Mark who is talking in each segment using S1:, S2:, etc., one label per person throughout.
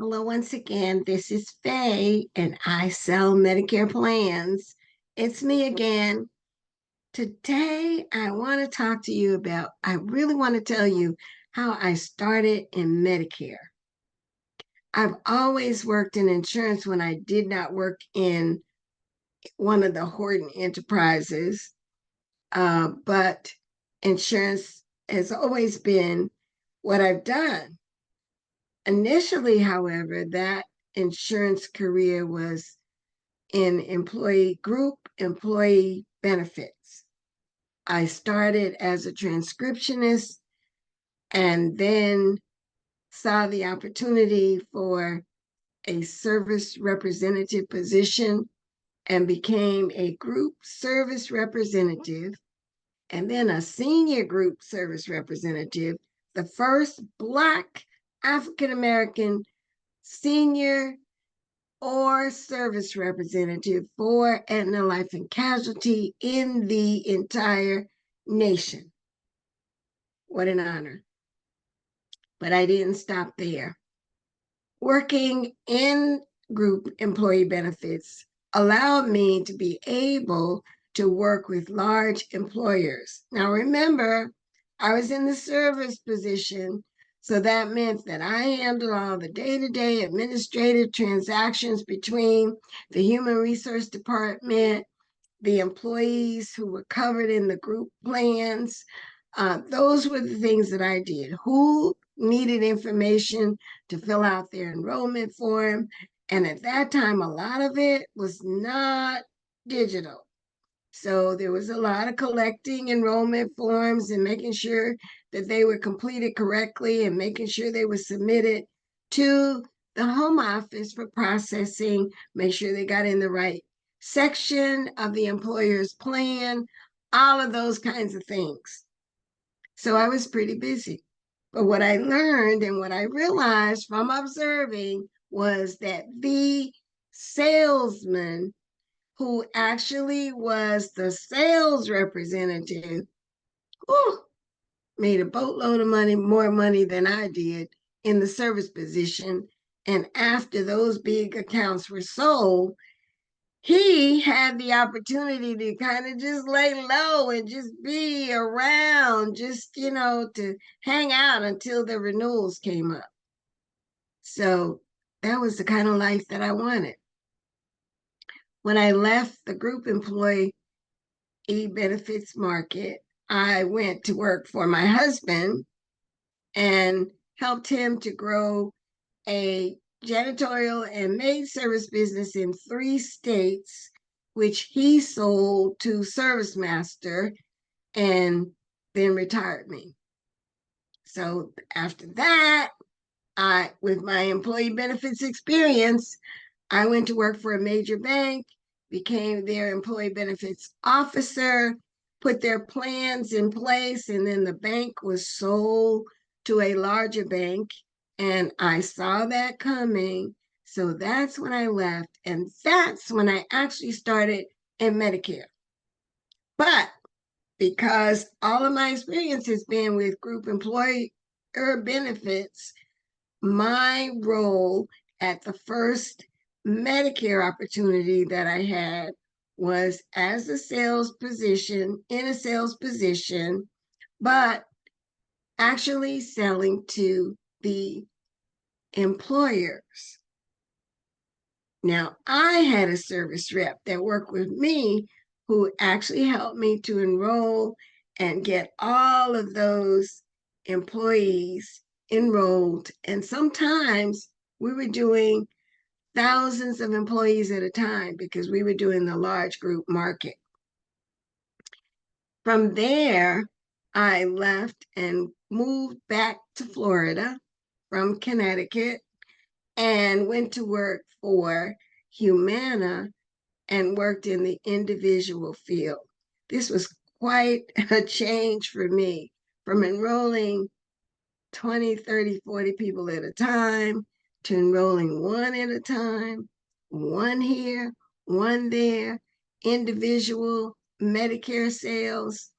S1: Hello, once again. This is Faye, and I sell Medicare plans. It's me again. Today, I want to talk to you about, I really want to tell you how I started in Medicare. I've always worked in insurance when I did not work in one of the Horton enterprises, but insurance has always been what I've done. Initially, however, that insurance career was in group employee benefits. I started as a transcriptionist and then saw the opportunity for a service representative position and became a group service representative and then a senior group service representative, the first Black African American senior or service representative for Aetna Life and Casualty in the entire nation. What an honor. But I didn't stop there. Working in group employee benefits allowed me to be able to work with large employers. Now, remember, I was in the service position, so that meant that I handled all the day-to-day administrative transactions between the human resource department, the employees who were covered in the group plans. Those were the things that I did. Who needed information to fill out their enrollment form? And at that time, a lot of it was not digital. So there was a lot of collecting enrollment forms and making sure that they were completed correctly and making sure they were submitted to the home office for processing, make sure they got in the right section of the employer's plan, all of those kinds of things. So I was pretty busy. But what I learned and what I realized from observing was that the salesman who actually was the sales representative, made a boatload of money, more money than I did in the service position. And after those big accounts were sold, he had the opportunity to kind of just lay low and just be around, just, to hang out until the renewals came up. So that was the kind of life that I wanted. When I left the group employee benefits market, I went to work for my husband and helped him to grow a janitorial and maid service business in 3 states, which he sold to ServiceMaster and then retired me. So after that, with my employee benefits experience, I went to work for a major bank, became their employee benefits officer, put their plans in place, and then the bank was sold to a larger bank, and I saw that coming. So that's when I left, and that's when I actually started in Medicare. But because all of my experience has been with group employer benefits, my role at the first Medicare opportunity that I had was as a sales position, but actually selling to the employers. Now, I had a service rep that worked with me who actually helped me to enroll and get all of those employees enrolled. And sometimes we were doing thousands of employees at a time because we were doing the large group market. From there, I left and moved back to Florida from Connecticut and went to work for Humana and worked in the individual field. This was quite a change for me from enrolling 20, 30, 40 people at a time to enrolling one at a time, one here, one there, individual Medicare sales.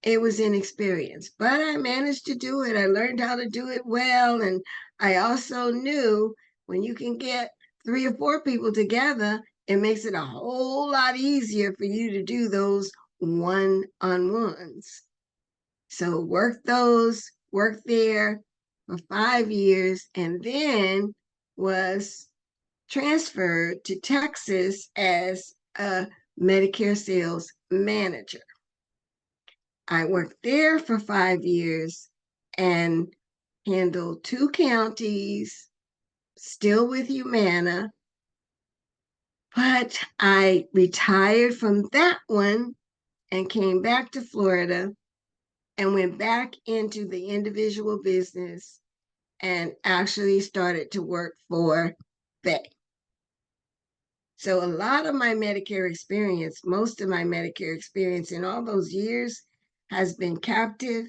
S1: It was inexperienced, but I managed to do it. I learned how to do it well. And I also knew When you can get 3 or 4 people together, it makes it a whole lot easier for you to do those one-on-ones. So work there for 5 years, and then was transferred to Texas as a Medicare sales manager. I worked there for 5 years and handled 2 counties, still with Humana, but I retired from that one and came back to Florida and went back into the individual business and actually started to work for Faye. So a lot of my Medicare experience, most of my Medicare experience in all those years has been captive,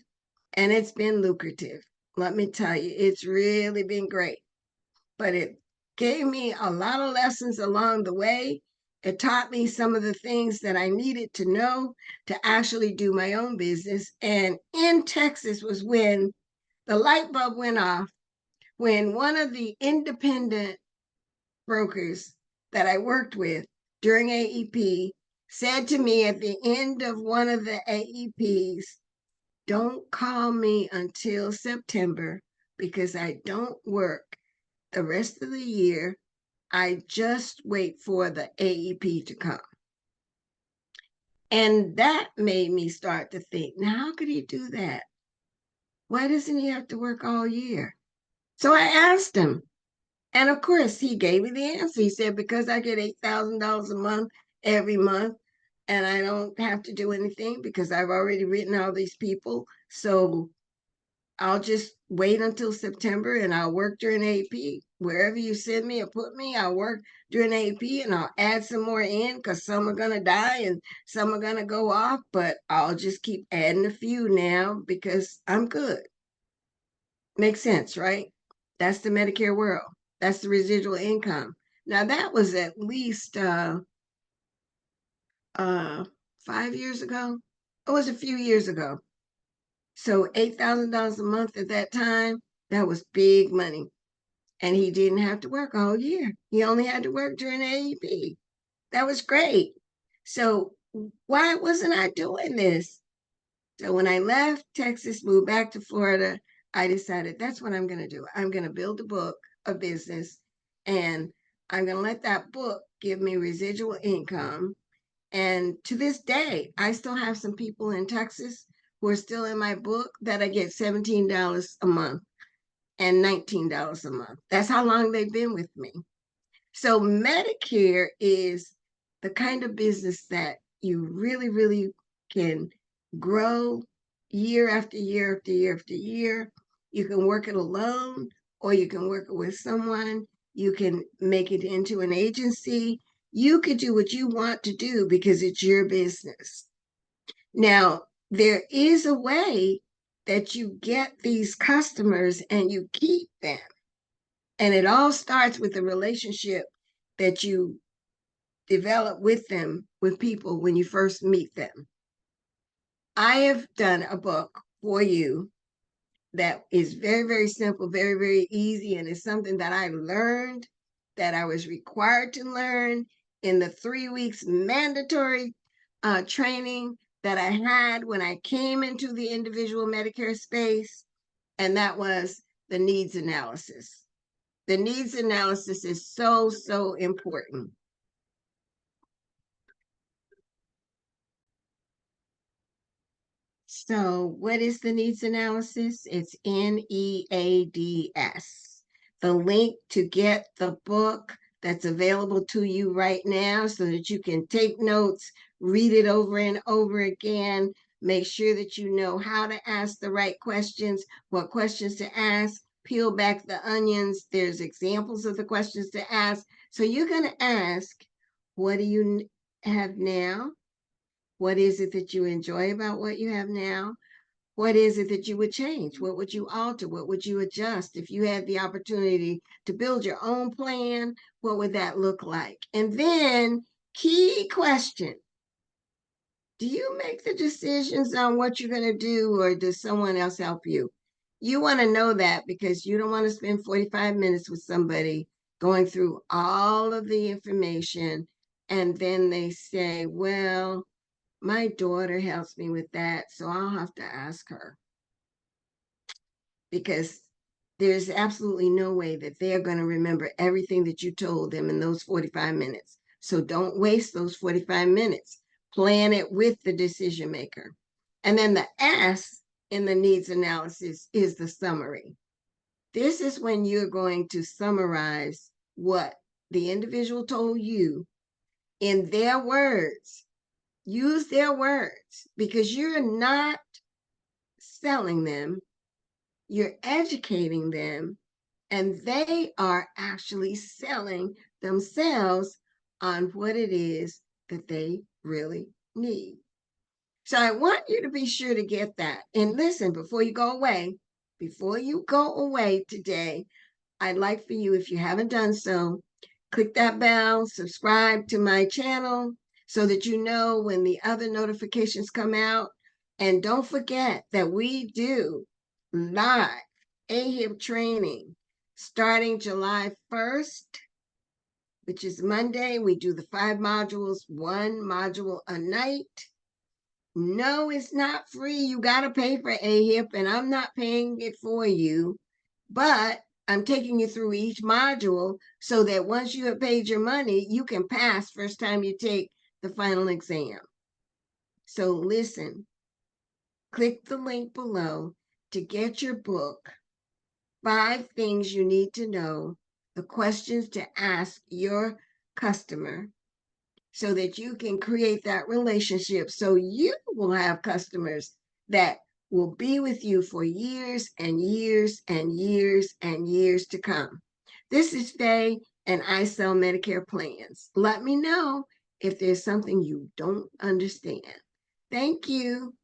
S1: and it's been lucrative. Let me tell you, it's really been great. But it gave me a lot of lessons along the way. It taught me some of the things that I needed to know to actually do my own business. And in Texas was when the light bulb went off, when one of the independent brokers that I worked with during AEP said to me at the end of one of the AEPs, "Don't call me until September because I don't work the rest of the year. I just wait for the AEP to come." And that made me start to think, now, how could he do that? Why doesn't he have to work all year? So I asked him. And of course, he gave me the answer. He said, because I get $8,000 a month every month, and I don't have to do anything because I've already written all these people. So I'll just wait until September and I'll work during AP. Wherever you send me or put me, I'll work during AP and I'll add some more in because some are going to die and some are going to go off. But I'll just keep adding a few now because I'm good. Makes sense, right? That's the Medicare world. That's the residual income. Now, that was at least 5 years ago. It was a few years ago. So $8,000 a month at that time, that was big money. And he didn't have to work all year. He only had to work during AEP. That was great. So why wasn't I doing this? So when I left Texas, moved back to Florida, I decided that's what I'm going to do. I'm going to build a book, a business, and I'm going to let that book give me residual income. And to this day, I still have some people in Texas who are still in my book that I get $17 a month and $19 a month. That's how long they've been with me. So Medicare is the kind of business that you really, really can grow year after year after year after year. You can work it alone or you can work it with someone. You can make it into an agency. You could do what you want to do because it's your business. Now, there is a way that you get these customers and you keep them. And it all starts with the relationship that you develop with them, with people when you first meet them. I have done a book for you that is very, very simple, very, very easy. And it's something that I learned, that I was required to learn in the 3 weeks mandatory training that I had when I came into the individual Medicare space. And that was the needs analysis. The needs analysis is so, so important. So, what is the needs analysis? It's N.E.A.D.S. The link to get the book that's available to you right now so that you can take notes, read it over and over again, make sure that you know how to ask the right questions, what questions to ask, peel back the onions. There's examples of the questions to ask. So, you're going to ask, what do you have now? What is it that you enjoy about what you have now? What is it that you would change? What would you alter? What would you adjust? If you had the opportunity to build your own plan, what would that look like? And then, key question, do you make the decisions on what you're going to do, or does someone else help you? You want to know that because you don't want to spend 45 minutes with somebody going through all of the information, and then they say, well, my daughter helps me with that, so I'll have to ask her, because there's absolutely no way that they're going to remember everything that you told them in those 45 minutes. So don't waste those 45 minutes. Plan it with the decision maker. And then the S in the needs analysis is the summary. This is when you're going to summarize what the individual told you in their words. Use their words, because you're not selling them, you're educating them, and they are actually selling themselves on what it is that they really need. So I want you to be sure to get that. And listen, before you go away today, I'd like for you, if you haven't done so, click that bell, subscribe to my channel so that you know when the other notifications come out. And don't forget that we do live AHIP training starting July 1st, which is Monday. We do the 5 modules, 1 module a night. No, it's not free. You got to pay for AHIP, and I'm not paying it for you. But I'm taking you through each module so that once you have paid your money, you can pass first time you take the final exam. So listen, click the link below to get your book, 5 Things You Need to Know, the questions to ask your customer, so that you can create that relationship so you will have customers that will be with you for years and years and years and years to come. This is Faye, and I sell Medicare plans. Let me know if there's something you don't understand. Thank you.